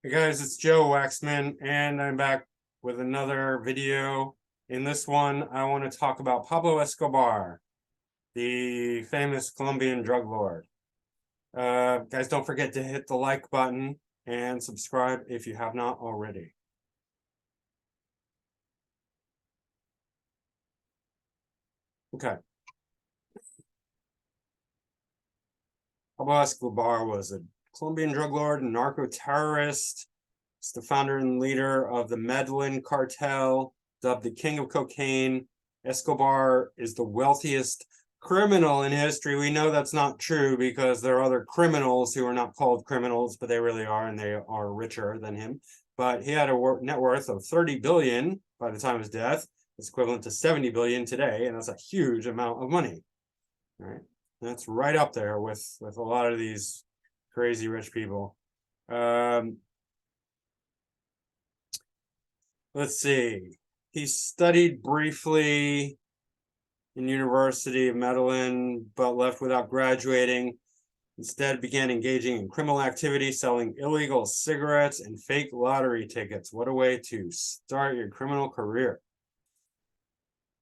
Hey guys, it's Joe Waxman, and I'm back with another video. In this one, I want to talk about Pablo Escobar, the famous Colombian drug lord. Guys, don't forget to hit the like button and subscribe if you have not already. Okay. Pablo Escobar was a Colombian drug lord and narco-terrorist. He's the founder and leader of the Medellin cartel, dubbed the King of Cocaine. Escobar is the wealthiest criminal in history. We know that's not true because there are other criminals who are not called criminals, but they really are, and they are richer than him. But he had a net worth of 30 billion by the time of his death. It's equivalent to 70 billion today, and that's a huge amount of money. All right, that's right up there with a lot of these crazy rich people. Let's see. He studied briefly in University of Medellin, but left without graduating. Instead, began engaging in criminal activity, selling illegal cigarettes and fake lottery tickets. What a way to start your criminal career.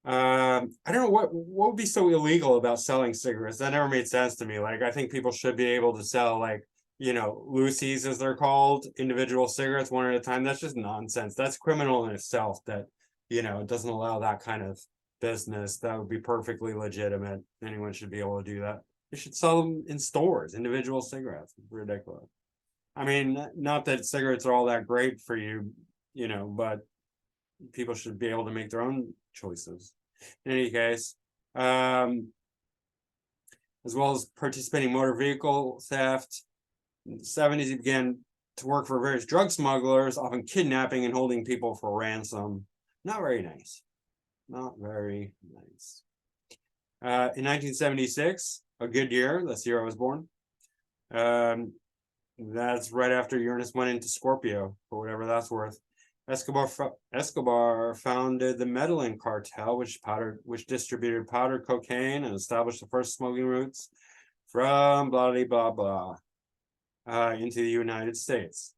I don't know what would be so illegal about selling cigarettes. That never made sense to me. Like, I think people should be able to sell, like, Lucy's, as they're called, individual cigarettes one at a time. That's just nonsense. That's criminal in itself that, it doesn't allow that kind of business. That would be perfectly legitimate. Anyone should be able to do that. They should sell them in stores, individual cigarettes. It's ridiculous. I mean, not that cigarettes are all that great for you, but people should be able to make their own choices. In any case, as well as participating in motor vehicle theft. In the 70s, he began to work for various drug smugglers, often kidnapping and holding people for ransom. Not very nice. Not very nice. In 1976, a good year, that's the year I was born. That's right after Uranus went into Scorpio, for whatever that's worth. Escobar founded the Medellin cartel, which distributed powdered cocaine and established the first smuggling routes from blah blah blah into the United States.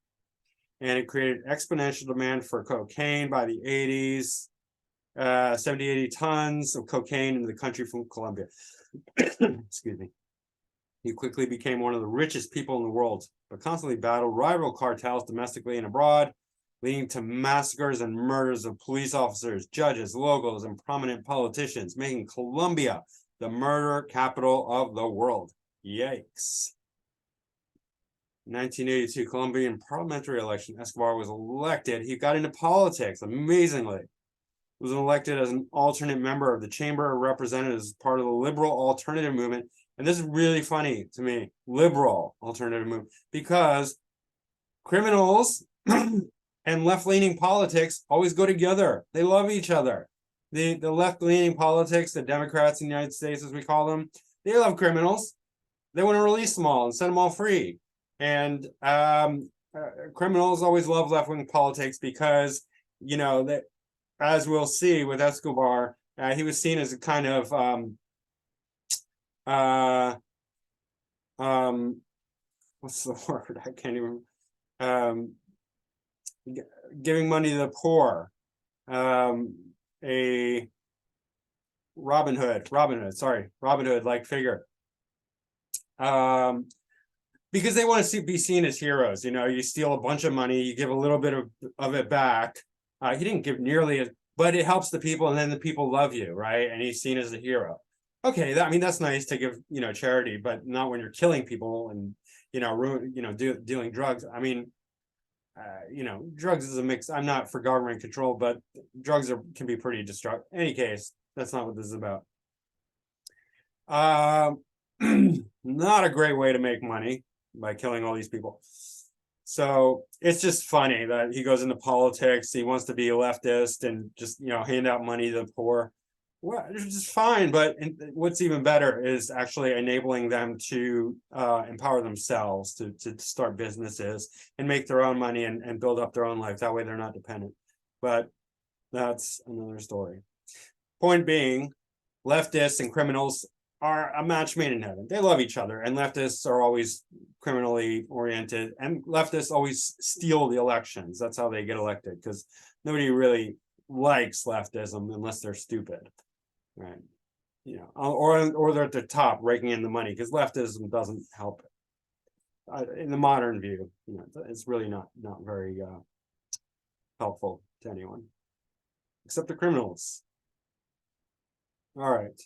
And it created exponential demand for cocaine by the 80s. 70, 80 tons of cocaine into the country from Colombia. Excuse me. He quickly became one of the richest people in the world, but constantly battled rival cartels domestically and abroad, leading to massacres and murders of police officers, judges, locals, and prominent politicians, making Colombia the murder capital of the world. Yikes. 1982 Colombian parliamentary election, Escobar was elected. He got into politics, amazingly. He was elected as an alternate member of the Chamber of Representatives as part of the liberal alternative movement. And this is really funny to me, liberal alternative movement, because criminals and left-leaning politics always go together. They love each other. The left-leaning politics, the Democrats in the United States, as we call them, they love criminals. They want to release them all and set them all free. And criminals always love left-wing politics because, that, as we'll see with Escobar, he was seen as a kind of what's the word? I can't even. Giving money to the poor, a Robin Hood like figure. Because they want to be seen as heroes. You steal a bunch of money, you give a little bit of it back. He didn't give nearly but it helps the people, and then the people love you, right? And he's seen as a hero. Okay, that's nice to give, charity, but not when you're killing people and, dealing drugs. I mean, drugs is a mix. I'm not for government control, but drugs can be pretty destructive. In any case, that's not what this is about. Not a great way to make money by killing all these people. So it's just funny that he goes into politics. He wants to be a leftist and just, hand out money to the poor. Well, it's just fine. But what's even better is actually enabling them to empower themselves to start businesses and make their own money and build up their own life. That way they're not dependent. But that's another story. Point being, leftists and criminals are a match made in heaven. They love each other, and leftists are always criminally oriented, and leftists always steal the elections. That's how they get elected, because nobody really likes leftism unless they're stupid, right? You know, or they're at the top raking in the money, because leftism doesn't help in the modern view. You know, it's really not very helpful to anyone except the criminals. All right.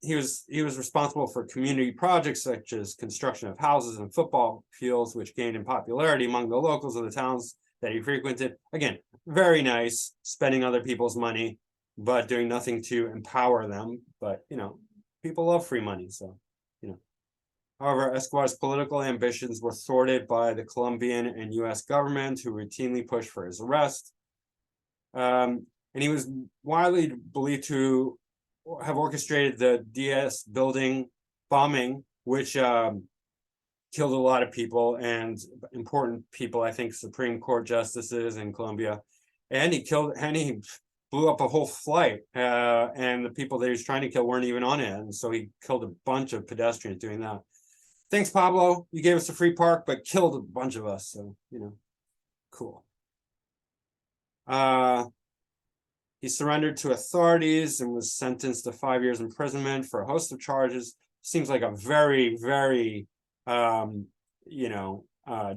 He was responsible for community projects such as construction of houses and football fields, which gained in popularity among the locals of the towns that he frequented. Again, very nice, spending other people's money, but doing nothing to empower them. But, you know, people love free money, so, you know. However, Escobar's political ambitions were thwarted by the Colombian and U.S. government, who routinely pushed for his arrest. And he was widely believed to have orchestrated the DS building bombing, which killed a lot of people and important people, I think Supreme Court justices in Colombia. And he blew up a whole flight, and the people that he was trying to kill weren't even on it. And so he killed a bunch of pedestrians doing that. Thanks, Pablo. You gave us a free park, but killed a bunch of us. So, you know, cool. He surrendered to authorities and was sentenced to 5 years imprisonment for a host of charges. Seems like a very, very,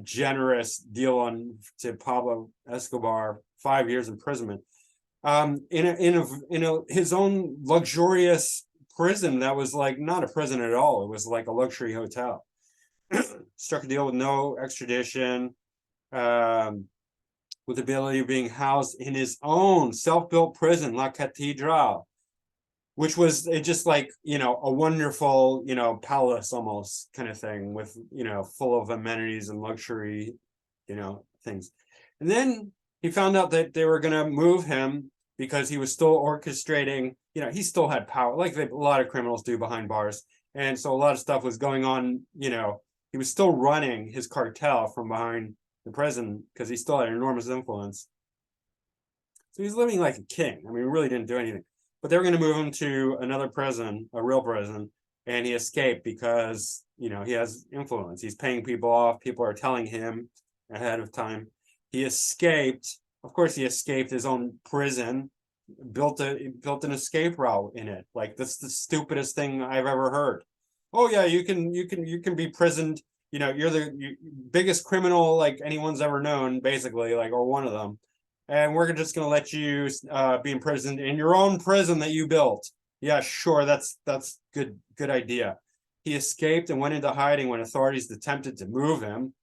generous deal to Pablo Escobar. 5 years imprisonment. His own luxurious prison that was like not a prison at all. It was like a luxury hotel. Struck a deal with no extradition. With the ability of being housed in his own self-built prison, La Catedral, which was just like, you know, a wonderful, you know, palace almost kind of thing with, you know, full of amenities and luxury, you know, things. And then he found out that they were going to move him because he was still orchestrating, you know, he still had power, like a lot of criminals do behind bars. And so a lot of stuff was going on, you know, he was still running his cartel from behind the prison because he still had enormous influence. So he's living like a king. I mean, he really didn't do anything. But they were going to move him to another prison, a real prison, and he escaped because, you know, he has influence. He's paying people off. People are telling him ahead of time. He escaped. Of course, he escaped his own prison, built an escape route in it. Like, that's the stupidest thing I've ever heard. Oh yeah, you can be prisoned. You know, you're the biggest criminal like anyone's ever known, basically, like, or one of them. And we're just going to let you be imprisoned in your own prison that you built. Yeah, sure, that's good idea. He escaped and went into hiding when authorities attempted to move him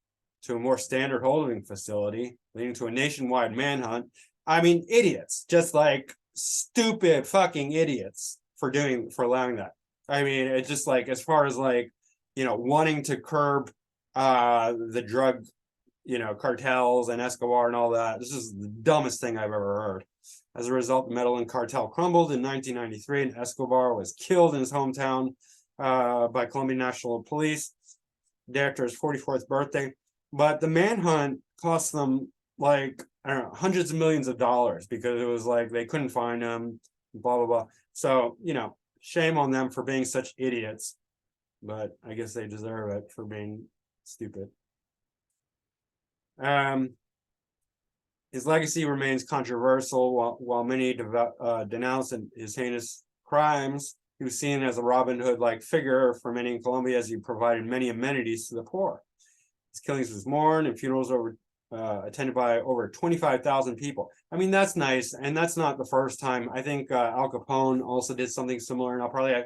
to a more standard holding facility, leading to a nationwide manhunt. I mean, idiots, just like stupid fucking idiots for allowing that. I mean, it's just like, as far as like, you know, wanting to curb the drug, you know, cartels and Escobar and all that. This is the dumbest thing I've ever heard. As a result, the Medellin cartel crumbled in 1993, and Escobar was killed in his hometown by Colombian National Police day after his 44th birthday. But the manhunt cost them like, I don't know, hundreds of millions of dollars, because it was like they couldn't find him, blah, blah, blah. So, you know, shame on them for being such idiots, but I guess they deserve it for being stupid. His legacy remains controversial. While many denounced his heinous crimes, he was seen as a Robin Hood-like figure for many in Colombia, as he provided many amenities to the poor. His killings was mourned, and funerals were attended by over 25,000 people. I mean, that's nice, and that's not the first time. I think Al Capone also did something similar, and I'll probably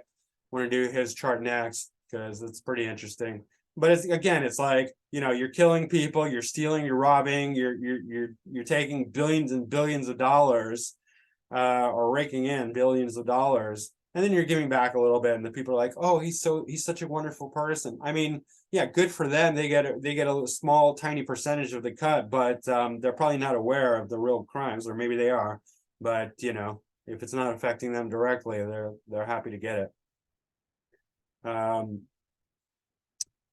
want to do his chart next because it's pretty interesting. But it's like, you know, you're killing people, you're stealing, you're robbing, you're taking billions and billions of dollars, or raking in billions of dollars, and then you're giving back a little bit, and the people are like, oh, he's such a wonderful person. I mean, yeah, good for them. They get a small, tiny percentage of the cut, but they're probably not aware of the real crimes, or maybe they are. But you know, if it's not affecting them directly, they're happy to get it.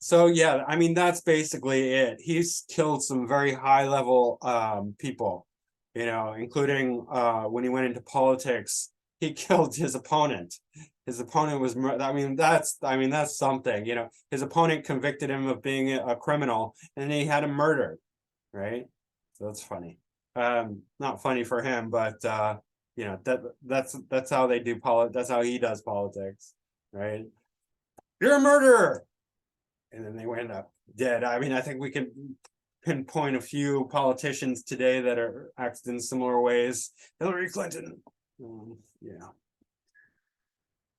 So yeah, I mean, that's basically it. He's killed some very high level people. you know, including when he went into politics, he killed his opponent. His opponent was, I mean, that's something, you know, his opponent convicted him of being a criminal and he had him murdered, right? So that's funny. Not funny for him, but you know, that's how they do that's how he does politics, right? You're a murderer. And then they end up dead. I mean, I think we can pinpoint a few politicians today that are acted in similar ways. Hillary Clinton, yeah,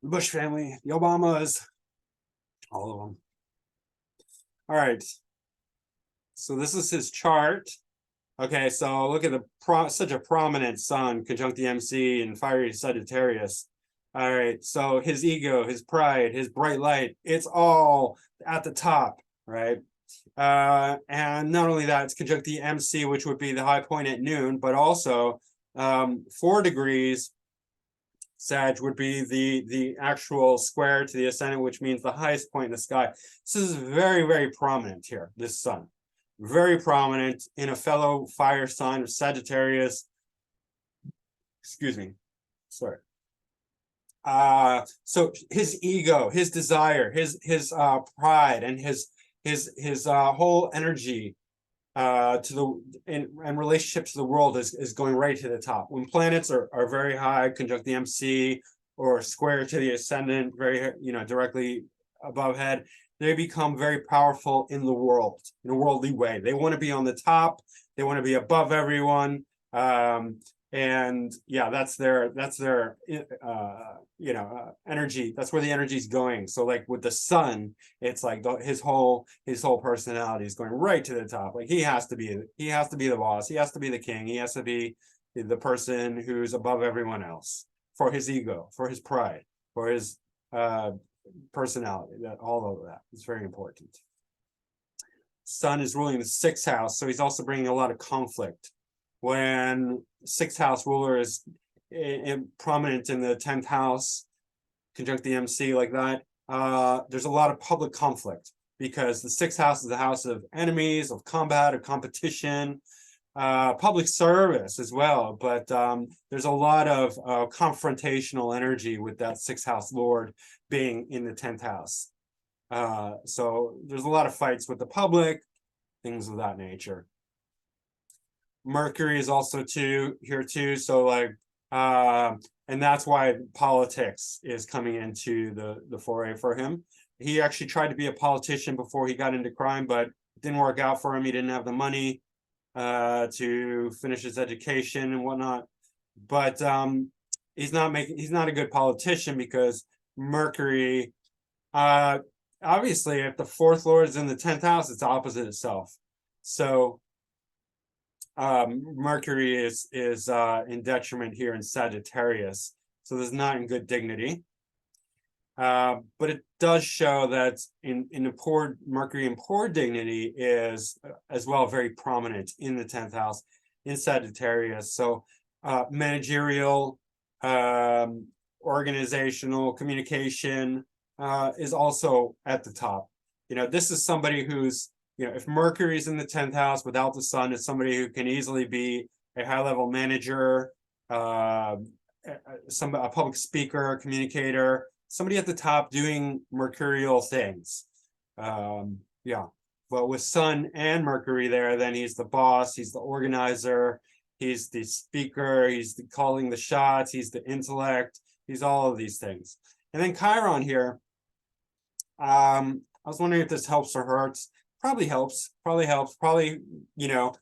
the Bush family, the Obamas, all of them. All right. So this is his chart. Okay, so look at the such a prominent sun conjunct the MC in fiery Sagittarius. All right, so his ego, his pride, his bright light, it's all at the top, right? And not only that, it's conjunct the MC, which would be the high point at noon, but also 4 degrees Sag would be the actual square to the ascendant, which means the highest point in the sky. This is very, very prominent here, this sun. Very prominent in a fellow fire sign of Sagittarius. Excuse me. Sorry. So his ego, his desire, his pride, and his whole energy to the in relationship to the world is going right to the top. When planets are very high, conjunct the MC, or square to the ascendant, very, you know, directly above head, they become very powerful in the world, in a worldly way. They want to be on the top. They want to be above everyone. And yeah, that's their you know, energy. That's where the energy is going. So like with the sun, it's like his whole personality is going right to the top. Like he has to be the boss. He has to be the king. He has to be the person who's above everyone else, for his ego, for his pride, for his personality. That all of that is very important. Sun is ruling the 6th house, so he's also bringing a lot of conflict. When 6th house ruler is prominent in the 10th house, conjunct the MC like that, there's a lot of public conflict, because the 6th house is the house of enemies, of combat, of competition, public service as well. But there's a lot of confrontational energy with that 6th house lord being in the 10th house. So there's a lot of fights with the public, things of that nature. Mercury is also here too, so like and that's why politics is coming into the foray for him. He actually tried to be a politician before he got into crime, but it didn't work out for him. He didn't have the money to finish his education and whatnot. But he's not a good politician, because Mercury, obviously, if the 4th lord is in the 10th house, it's opposite itself. So Mercury is in detriment here in Sagittarius, so there's not in good dignity. But it does show that in the poor Mercury in poor dignity is as well very prominent in the 10th house in Sagittarius. So managerial, organizational, communication is also at the top. You know, this is somebody who's, you know, if Mercury's in the 10th house without the sun, it's somebody who can easily be a high-level manager, a public speaker, communicator, somebody at the top doing mercurial things. Yeah, but with Sun and Mercury there, then he's the boss, he's the organizer, he's the speaker, he's calling the shots, he's the intellect, he's all of these things. And then Chiron here, I was wondering if this helps or hurts. Probably helps, you know,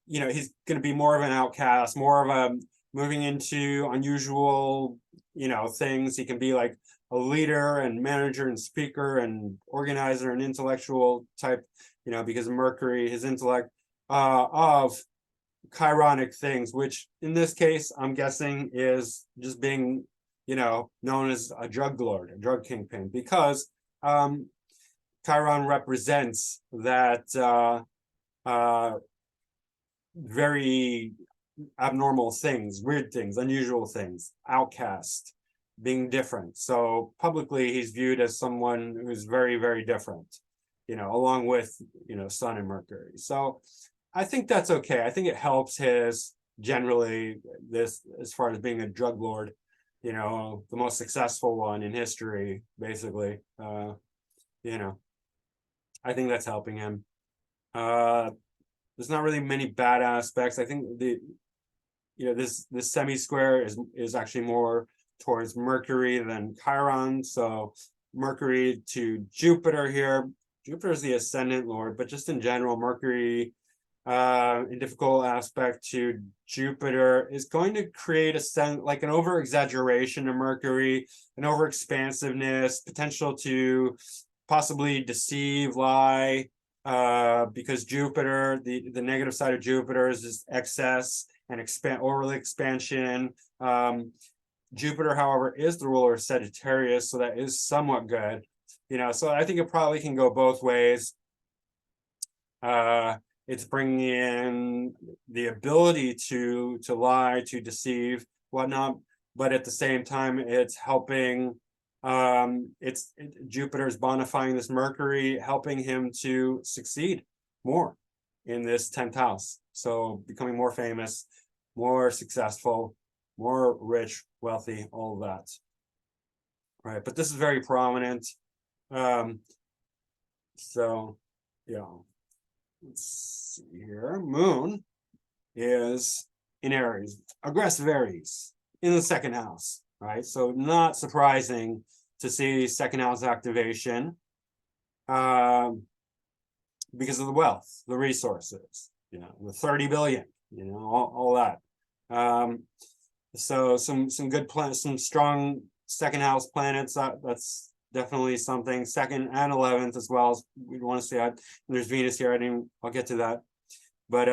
he's going to be more of an outcast, more of a moving into unusual, you know, things. He can be like a leader and manager and speaker and organizer and intellectual type, you know, because of Mercury, his intellect, of chironic things, which in this case, I'm guessing is just being, you know, known as a drug lord, a drug kingpin, because Chiron represents that very abnormal things, weird things, unusual things, outcast, being different. So publicly, he's viewed as someone who's very, very different, you know, along with, you know, Sun and Mercury. So I think that's okay. I think it helps his generally this as far as being a drug lord, you know, the most successful one in history, basically. You know, I think that's helping him. There's not really many bad aspects. I think this semi square is actually more towards Mercury than Chiron. So Mercury to Jupiter here. Jupiter is the ascendant lord, but just in general, Mercury in difficult aspect to Jupiter is going to create a sense like an over exaggeration of Mercury, an over expansiveness, potential to possibly deceive, lie, because Jupiter, the negative side of Jupiter is just excess and overly expansion. Jupiter, however, is the ruler of Sagittarius, so that is somewhat good. You know, so I think it probably can go both ways. It's bringing in the ability to lie, to deceive, whatnot, but at the same time, it's helping. Jupiter's bonifying this Mercury, helping him to succeed more in this 10th house. So becoming more famous, more successful, more rich, wealthy, all of that. Right, but this is very prominent. So, yeah. Let's see here. Moon is in Aries, aggressive Aries in the 2nd house, right? So not surprising to see 2nd house activation because of the wealth, the resources, you know, the 30 billion, you know, all that. So some good planets, some strong 2nd house planets. That's definitely something. 2nd and 11th as well as we'd want to see that. There's Venus here. I'll get to that. But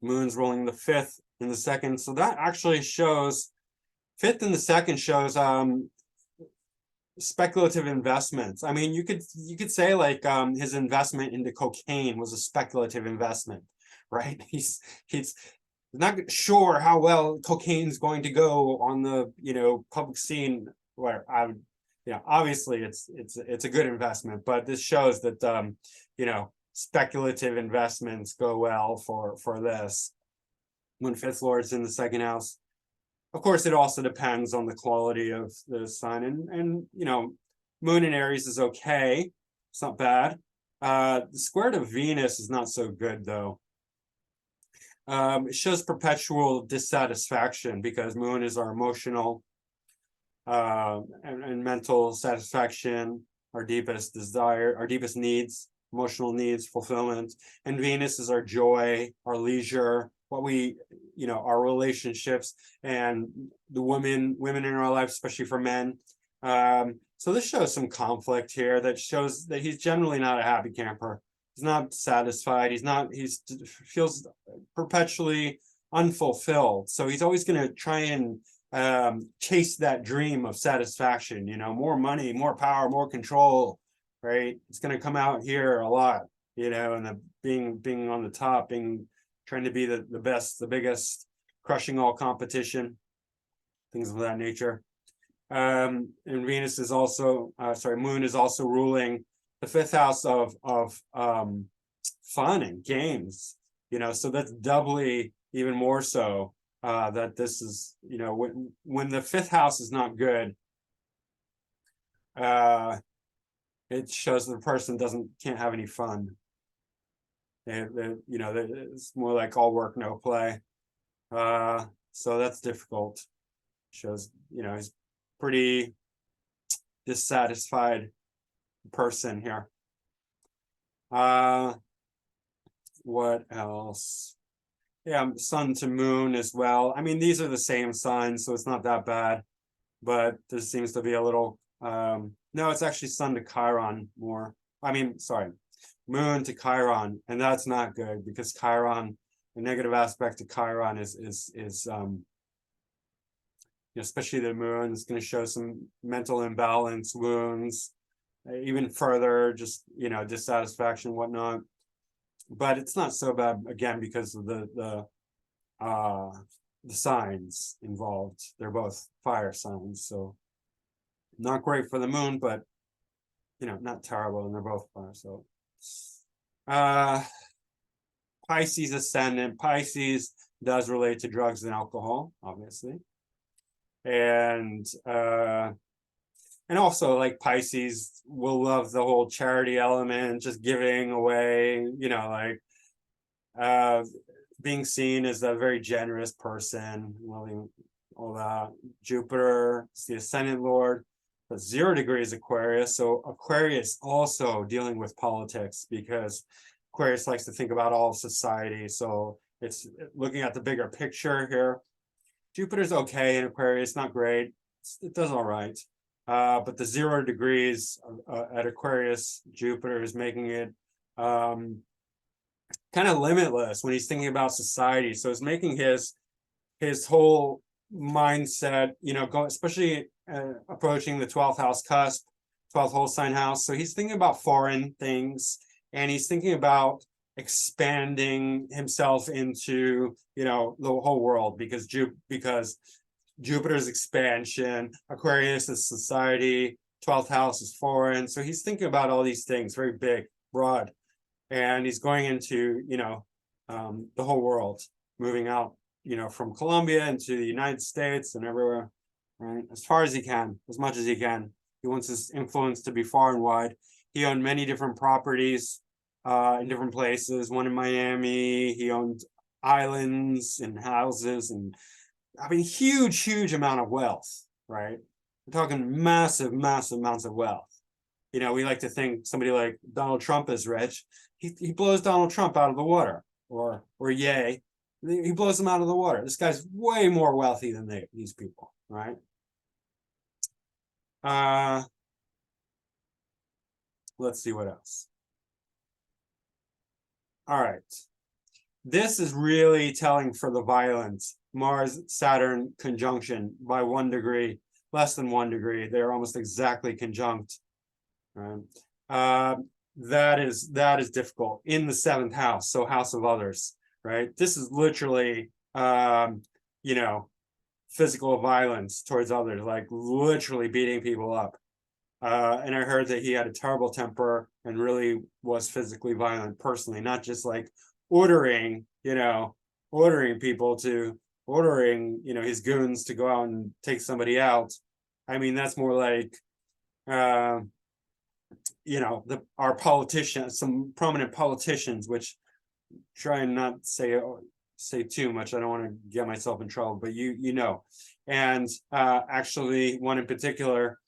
Moon's ruling the 5th in the 2nd. So that actually shows 5th and the 2nd shows speculative investments. I mean, you could say like his investment into cocaine was a speculative investment, right? He's not sure how well cocaine's going to go on the public scene. Where I would, obviously it's a good investment, but this shows that speculative investments go well for this. When 5th lord's in the 2nd house, of course, it also depends on the quality of the sun, and Moon in Aries is okay. It's not bad. The square to Venus is not so good though. It shows perpetual dissatisfaction because Moon is our emotional and mental satisfaction, our deepest desire, our deepest needs, emotional needs, fulfillment. And Venus is our joy, our leisure, what we, our relationships and the women in our life, especially for men. So this shows some conflict here that shows that he's generally not a happy camper. He's not satisfied. He feels perpetually unfulfilled. So he's always going to try and chase that dream of satisfaction, more money, more power, more control, right? It's going to come out here a lot, and the being on the top, trying to be the best, the biggest, crushing all competition, things of that nature. And Venus is also, Moon is also ruling the 5th house of fun and games, so that's doubly even more so that this is, when the 5th house is not good, it shows the person can't have any fun. It's more like all work, no play. So that's difficult. Shows, he's pretty dissatisfied person here. What else? Yeah, sun to moon as well. I mean, these are the same signs, so it's not that bad, but there seems to be a little, no, it's actually sun to Chiron more. I mean, sorry, moon to Chiron, and that's not good because Chiron, the negative aspect of Chiron is especially the moon is going to show some mental imbalance, wounds, even further, just dissatisfaction, whatnot. But it's not so bad again because of the signs involved. They're both fire signs, so not great for the moon, but not terrible, and they're both fire. So Pisces ascendant. Pisces does relate to drugs and alcohol, obviously. And also like Pisces will love the whole charity element, just giving away, like being seen as a very generous person, willing all that. Jupiter is the ascendant lord, but 0 degrees Aquarius. So Aquarius also dealing with politics, because Aquarius likes to think about all of society. So it's looking at the bigger picture here. Jupiter's okay in Aquarius, not great. It does all right. But the 0 degrees at Aquarius, Jupiter is making it kind of limitless when he's thinking about society. So it's making his whole mindset, especially approaching the 12th house cusp, 12th whole sign house. So he's thinking about foreign things, and he's thinking about expanding himself into, the whole world, because Jupiter's expansion, Aquarius is society, 12th house is foreign. So he's thinking about all these things, very big, broad, and he's going into, the whole world, moving out, from Colombia into the United States and everywhere, right? As far as he can, as much as he can. He wants his influence to be far and wide. He owned many different properties in different places. One in Miami. He owned islands and houses, and I mean, huge amount of wealth, right? We're talking massive amounts of wealth. We like to think somebody like Donald Trump is rich. He blows Donald Trump out of the water, or yay. He blows them out of the water. This guy's way more wealthy than these people, right? Let's see what else. All right. This is really telling for the violence. Mars-Saturn conjunction by 1 degree, less than 1 degree. They're almost exactly conjunct. Right? That is difficult in the 7th house, so house of others. Right? This is literally, physical violence towards others, like literally beating people up. And I heard that he had a terrible temper and really was physically violent personally, not just like ordering his goons to go out and take somebody out. I mean, that's more like, our politicians, some prominent politicians, which try and not say too much. I don't want to get myself in trouble, but and actually one in particular,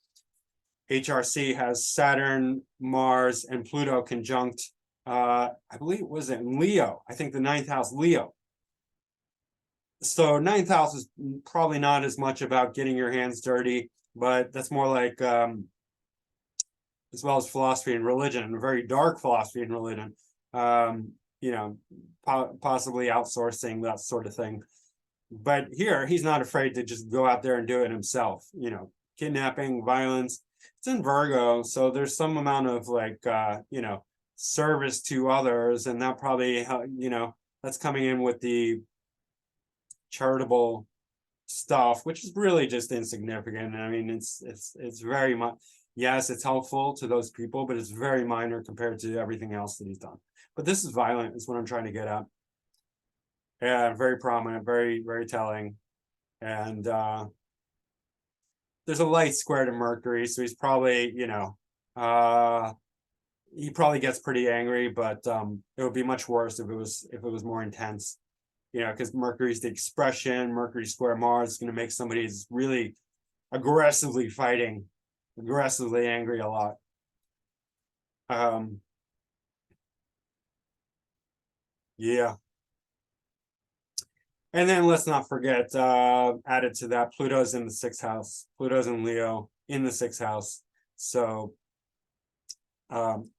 HRC has Saturn, Mars, and Pluto conjunct. I believe it was in Leo. I think the 9th house, Leo. So 9th house is probably not as much about getting your hands dirty, but that's more like, as well as philosophy and religion, a very dark philosophy and religion. Possibly outsourcing, that sort of thing. But here, he's not afraid to just go out there and do it himself. Kidnapping, violence. It's in Virgo, so there's some amount of like, service to others, and that probably, that's coming in with the charitable stuff, which is really just insignificant. I mean, it's very much, yes, it's helpful to those people, but it's very minor compared to everything else that he's done. But this is violent, is what I'm trying to get at. Yeah, very prominent, very telling. And there's a light square to Mercury, so he's probably, he probably gets pretty angry, but it would be much worse if it was more intense. Because Mercury's the expression. Mercury square Mars is going to make somebody who's really aggressively fighting, aggressively angry a lot. Yeah. And then let's not forget, added to that, Pluto's in the 6th house. Pluto's in Leo in the 6th house. So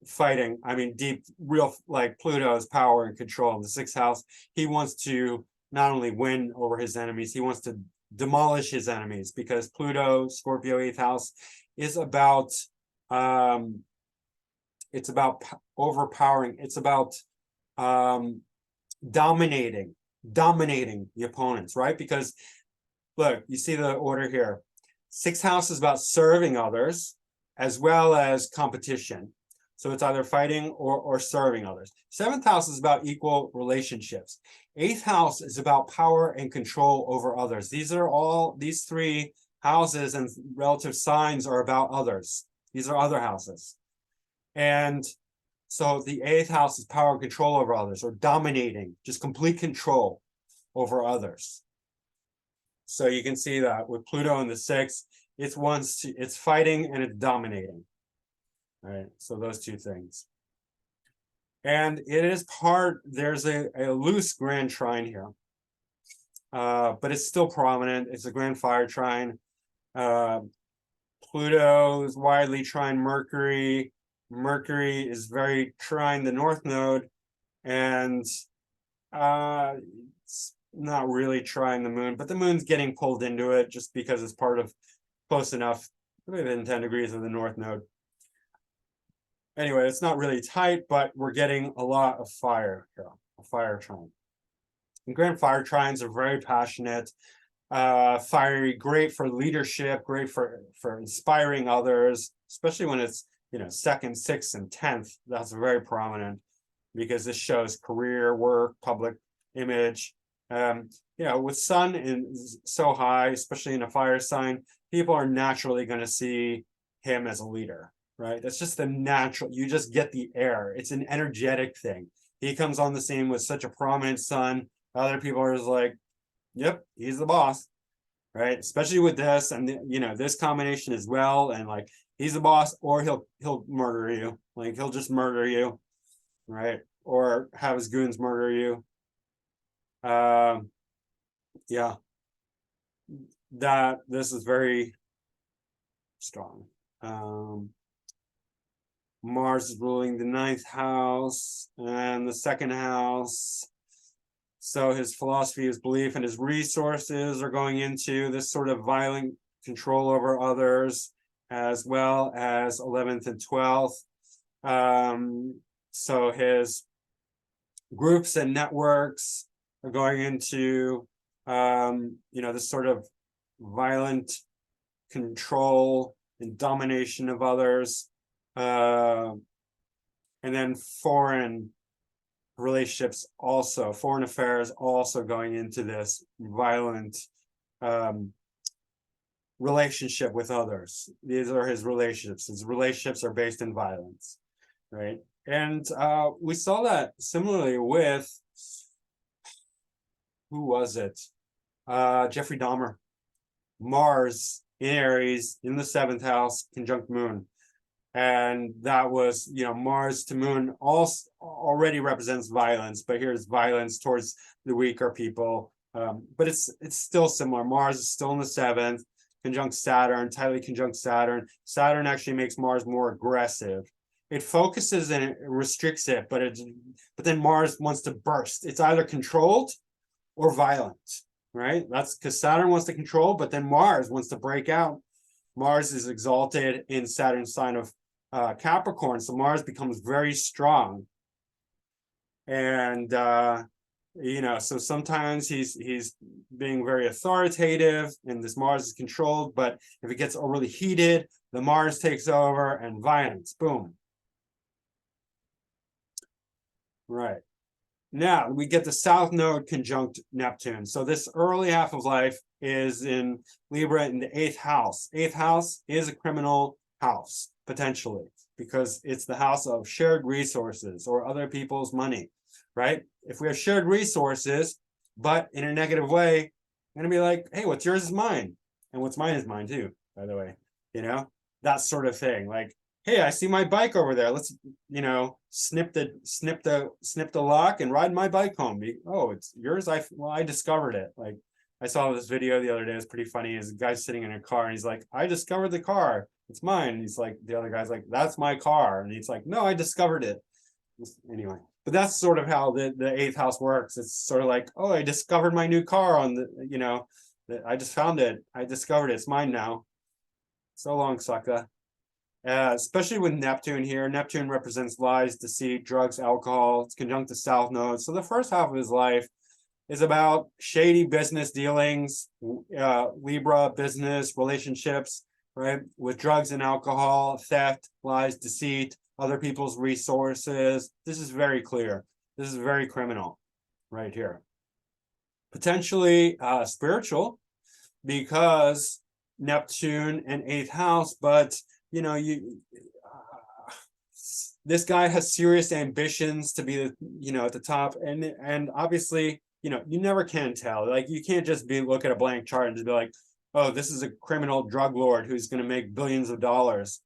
fighting, I mean, deep, real, like Pluto's power and control in the 6th house. He wants to not only win over his enemies, he wants to demolish his enemies, because Pluto, Scorpio 8th house, is about, it's about overpowering. It's about dominating the opponents, right? Because look, you see the order here. 6th house is about serving others as well as competition. So it's either fighting or serving others. Seventh house is about equal relationships. Eighth house is about power and control over others. These three houses and relative signs are about others. These are other houses. And so the eighth house is power and control over others, or dominating, just complete control over others. So you can see that with Pluto in the sixth, it's fighting and it's dominating. All right, so those two things. And it is there's a loose grand trine here, but it's still prominent. It's a grand fire trine. Pluto is widely trine Mercury. Mercury is very trine the north node, and it's not really trine the moon, but the moon's getting pulled into it just because it's part of close enough within 10 degrees of the north node. Anyway, it's not really tight, but we're getting a lot of fire here, a fire trine. And grand fire trines are very passionate, fiery, great for leadership, great for inspiring others, especially when it's, second, sixth, and 10th. That's very prominent because this shows career, work, public image. With sun so high, especially in a fire sign, people are naturally going to see him as a leader. Right? That's just the natural, you just get the air. It's an energetic thing. He comes on the scene with such a prominent sun. Other people are just like, yep, he's the boss. Right? Especially with this and this combination as well. And like, he's the boss, or he'll murder you. Like, he'll just murder you. Right? Or have his goons murder you. Yeah. This is very strong. Mars is ruling the ninth house and the second house. So his philosophy, his belief, and his resources are going into this sort of violent control over others, as well as 11th and 12th. So his groups and networks are going into, this sort of violent control and domination of others. And then foreign relationships also, foreign affairs also going into this violent relationship with others. These are his relationships. His relationships are based in violence, right? And we saw that similarly with, who was it? Jeffrey Dahmer. Mars in Aries in the 7th house, conjunct Moon. And that was, Mars to Moon already represents violence, but here's violence towards the weaker people. But it's still similar. Mars is still in the 7th, conjunct Saturn, tightly conjunct Saturn. Saturn actually makes Mars more aggressive. It focuses and it restricts it, but then Mars wants to burst. It's either controlled or violent, right? That's because Saturn wants to control, but then Mars wants to break out. Mars is exalted in Saturn's sign of Capricorn, so Mars becomes very strong. And so sometimes he's being very authoritative, and this Mars is controlled. But if it gets overly heated, the Mars takes over and violence. Boom. Right. Now we get the South Node conjunct Neptune. So this early half of life is in Libra in the 8th house. 8th house is a criminal house, potentially, because it's the house of shared resources or other people's money, right? If we have shared resources, but in a negative way, I'm going to be like, hey, what's yours is mine. And what's mine is mine too, by the way, that sort of thing. Like, hey, I see my bike over there. Let's, snip the lock and ride my bike home. Oh, it's yours. I discovered it. Like, I saw this video the other day. It's pretty funny. Is a guy sitting in a car and he's like, I discovered the car. It's mine. And he's like, the other guy's like, that's my car. And he's like, no, I discovered it. Anyway, but that's sort of how the 8th house works. It's sort of like, oh, I discovered my new car on I just found it. I discovered it. It's mine now. So long, sucker. Especially with Neptune here. Neptune represents lies, deceit, drugs, alcohol. It's conjunct the South Node. So the first half of his life is about shady business dealings, Libra business relationships, right? With drugs and alcohol, theft, lies, deceit, other people's resources. This is very clear. This is very criminal right here. Potentially spiritual, because Neptune and eighth house, but you know, this guy has serious ambitions to be, you know, at the top, and obviously, you know, you never can tell. Like, you can't just look at a blank chart and just be like, oh, this is a criminal drug lord who's going to make billions of dollars.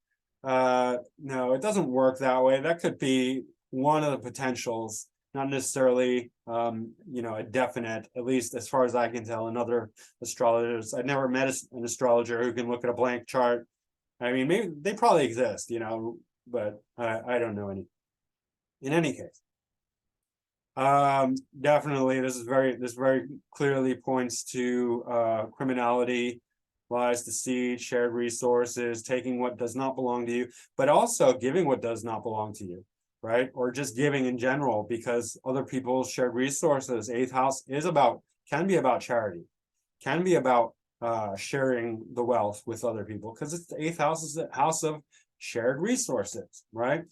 No, it doesn't work that way. That could be one of the potentials, not necessarily, you know, a definite, at least as far as I can tell, in other astrologers. I've never met an astrologer who can look at a blank chart. I mean, maybe they probably exist, you know, but I don't know any. In any case, definitely, this very clearly points to criminality, lies, deceit, shared resources, taking what does not belong to you, but also giving what does not belong to you, right? Or just giving in general, because other people's shared resources. Eighth house can be about charity, can be about sharing the wealth with other people, because it's the eighth house is the house of shared resources, right?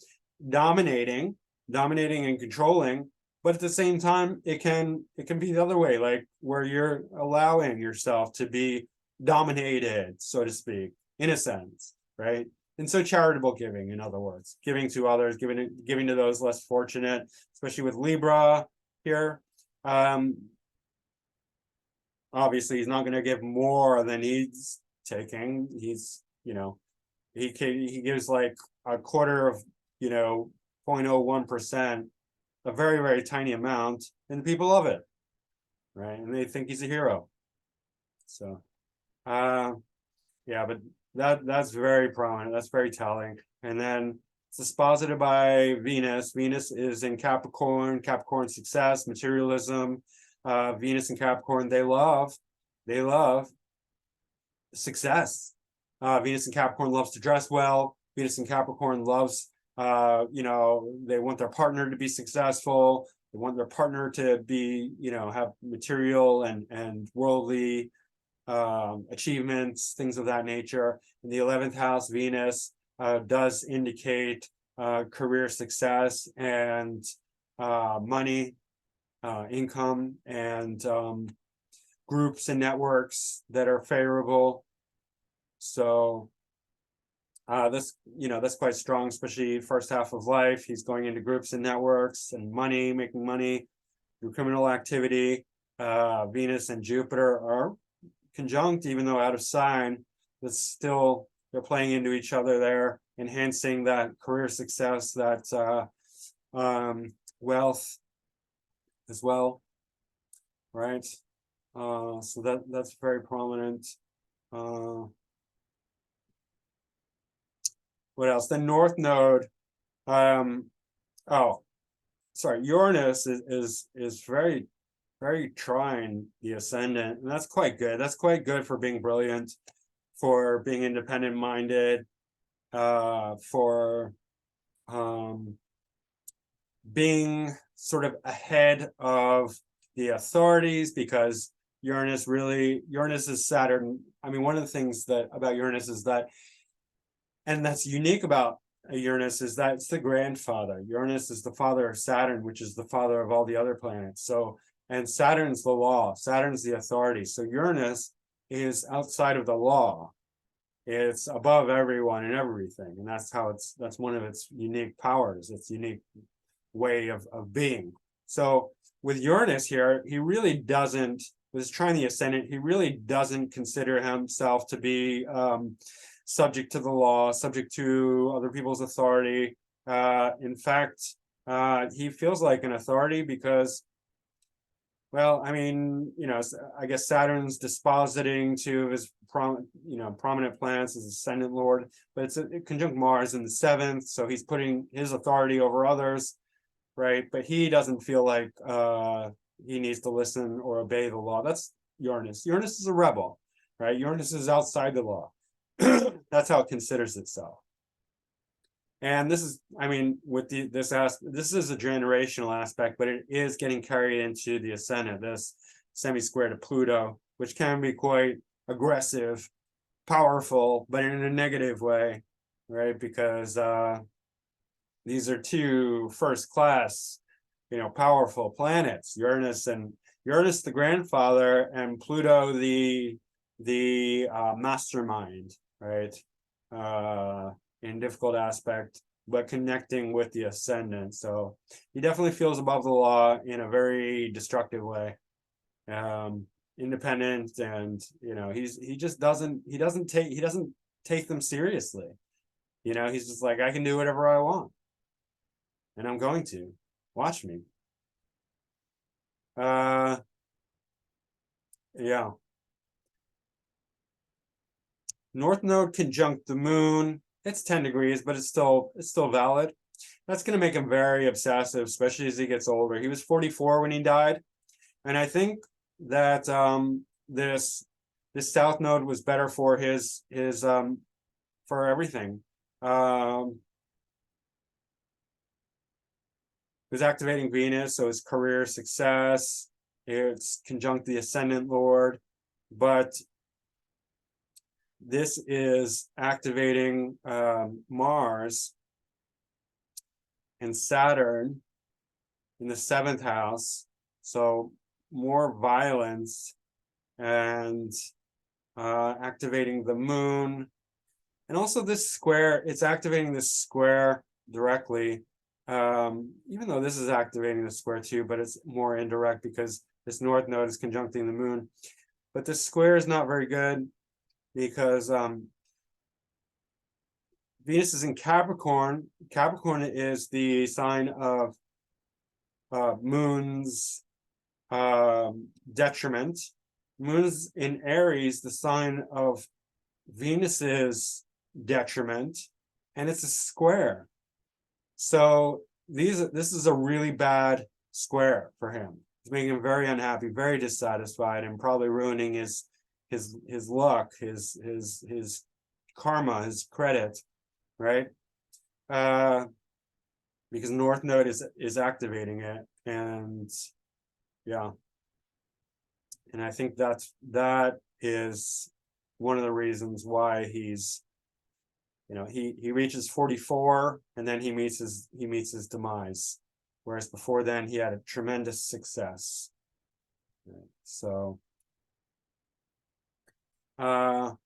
Dominating and controlling, but at the same time, it can be the other way, like where you're allowing yourself to be dominated, so to speak, in a sense, right? And so charitable giving, in other words, giving to others, giving to those less fortunate, especially with Libra here. Obviously, he's not going to give more than he's taking. He's, you know, he gives like a quarter of, you know, 0.01%, a very, very tiny amount, and people love it, right? And they think he's a hero. So, yeah, but that's very prominent. That's very telling. And then it's disposited by Venus. Venus is in Capricorn. Capricorn success, materialism. Venus and Capricorn, they love success. Venus and Capricorn loves to dress well. Venus and Capricorn loves, you know, they want their partner to be successful. They want their partner to be, you know, have material and worldly achievements, things of that nature. In the 11th house, Venus does indicate career success and money, income, and groups and networks that are favorable. So this, you know, that's quite strong, especially first half of life. He's going into groups and networks and money, making money through criminal activity. Venus and Jupiter are conjunct, even though out of sign. That's still, they're playing into each other there, enhancing that career success, that wealth as well, right? So that's very prominent. What else? The North Node. Oh, sorry. Uranus is very, very trine the ascendant, and that's quite good. That's quite good for being brilliant, for being independent-minded, for being sort of ahead of the authorities, because Uranus is Saturn. I mean, one of the things about Uranus is that, and that's unique about Uranus, is that it's the grandfather. Uranus is the father of Saturn, which is the father of all the other planets. So, and Saturn's the law. Saturn's the authority. So Uranus is outside of the law. It's above everyone and everything. And that's one of its unique powers, its unique way of being. So with Uranus here, he really doesn't, with his trine the ascendant, he really doesn't consider himself to be subject to the law, subject to other people's authority. In fact, he feels like an authority because, well, I mean, you know, I guess Saturn's dispositing to his prominent planets as ascendant lord, but it's a conjunct Mars in the 7th, so he's putting his authority over others, right? But he doesn't feel like he needs to listen or obey the law. That's Uranus. Uranus is a rebel, right? Uranus is outside the law. That's how it considers itself. And this is, I mean, with this is a generational aspect, but it is getting carried into the ascendant, this semi-square to Pluto, which can be quite aggressive, powerful, but in a negative way, right? Because these are two first class, powerful planets. Uranus the grandfather, and Pluto the mastermind, right? In difficult aspect, but connecting with the ascendant. So he definitely feels above the law in a very destructive way. Independent, and he doesn't take them seriously. He's just like, I can do whatever I want, and I'm going to watch me. Yeah. North node conjunct the moon. It's 10 degrees, but it's still valid. That's going to make him very obsessive, especially as he gets older. He was 44 when he died, and I think that this south node was better for his for everything. It was activating Venus, so his career success. It's conjunct the ascendant lord, but this is activating Mars and Saturn in the 7th house, so more violence, and activating the moon. And also this square, it's activating this square directly, even though this is activating the square too, but it's more indirect because this north node is conjuncting the moon. But this square is not very good because Venus is in Capricorn. Capricorn is the sign of Moon's detriment. Moon's in Aries, the sign of Venus's detriment, and it's a square. So this is a really bad square for him. It's making him very unhappy, very dissatisfied, and probably ruining his luck, his karma, his credit, right? Because North Node is activating it, and yeah, and I think that is one of the reasons why he's, he reaches 44 and then he meets his demise, whereas before then he had a tremendous success. Right. So let's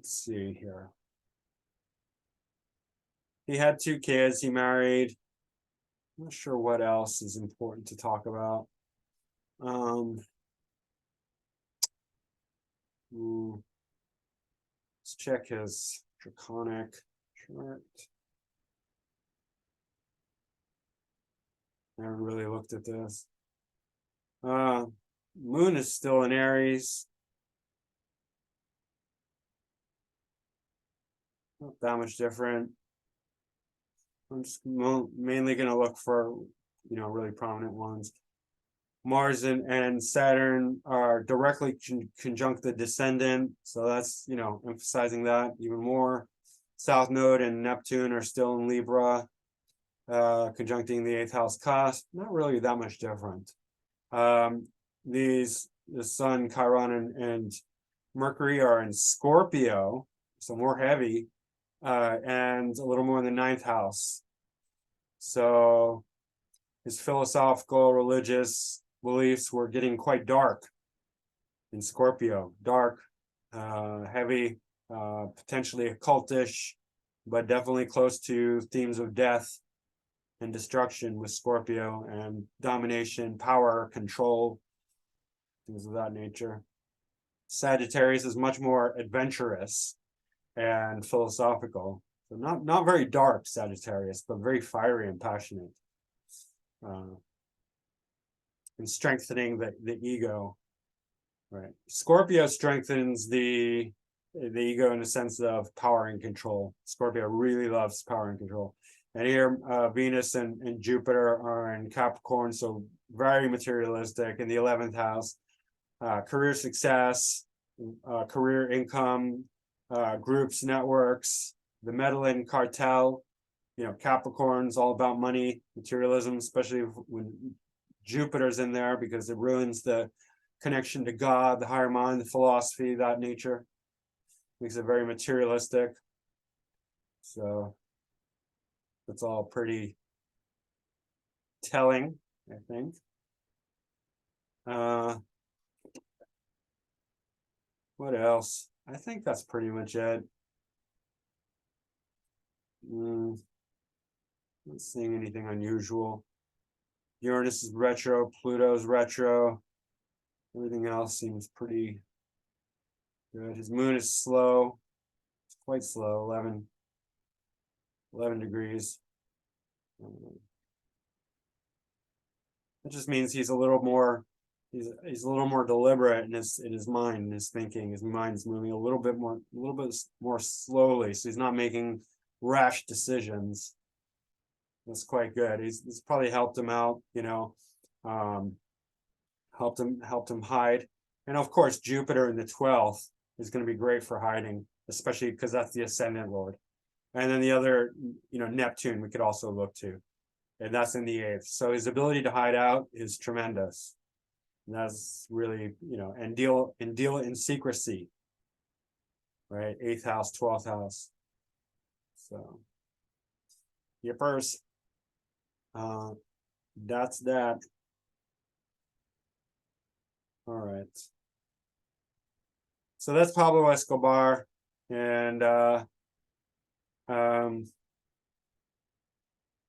see here. He had 2 kids. He married. I'm not sure what else is important to talk about. Let's check his draconic chart. Never really looked at this. Moon is still in Aries. Not that much different. I'm just mainly going to look for, really prominent ones. Mars and Saturn are directly conjunct the descendant, so that's, emphasizing that even more. South Node and Neptune are still in Libra, conjuncting the 8th house cusp. Not really that much different. The Sun, Chiron, and Mercury are in Scorpio, so more heavy, and a little more in the 9th house. So his philosophical, religious beliefs were getting quite dark in Scorpio. Dark, heavy, potentially occultish, but definitely close to themes of death and destruction with Scorpio, and domination, power, control, things of that nature. Sagittarius is much more adventurous and philosophical. So not very dark Sagittarius, but very fiery and passionate. And strengthening the ego, right? Scorpio strengthens the ego in the sense of power and control. Scorpio really loves power and control. And here Venus and Jupiter are in Capricorn, so very materialistic in the 11th house. Career success, career income, groups, networks, the Medellin cartel. Capricorn's all about money, materialism, especially when Jupiter's in there, because it ruins the connection to God, the higher mind, the philosophy, that nature. Makes it very materialistic. So That's all pretty telling, I think. What else? I think that's pretty much it. Not seeing anything unusual. Uranus is retro, Pluto's retro. Everything else seems pretty good. His moon is slow. It's quite slow, 11 degrees. It just means he's a little more deliberate in his mind, in his thinking. His mind's moving a little bit more slowly, so he's not making rash decisions. That's quite good. He's probably helped him out, helped him hide. And of course, Jupiter in the 12th is going to be great for hiding, especially because that's the ascendant lord. And then the other, Neptune, we could also look to, and that's in the 8th. So his ability to hide out is tremendous. And that's really, and deal in secrecy, right? 8th house, 12th house. So, yippers. That's that. All right. So that's Pablo Escobar, and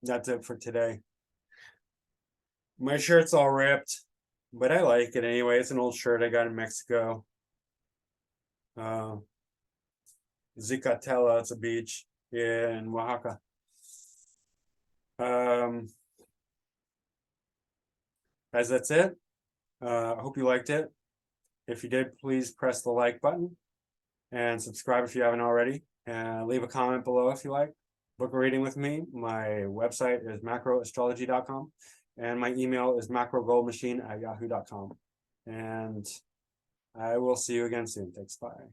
that's it for today. My shirt's all ripped, but I like it anyway. It's an old shirt I got in Mexico. Zicatela, it's a beach in Oaxaca. Guys, that's it. I hope you liked it. If you did, please press the like button and subscribe if you haven't already. And leave a comment below if you like. Book a reading with me. My website is macroastrology.com. And my email is macrogoldmachine@yahoo.com. And I will see you again soon. Thanks. Bye.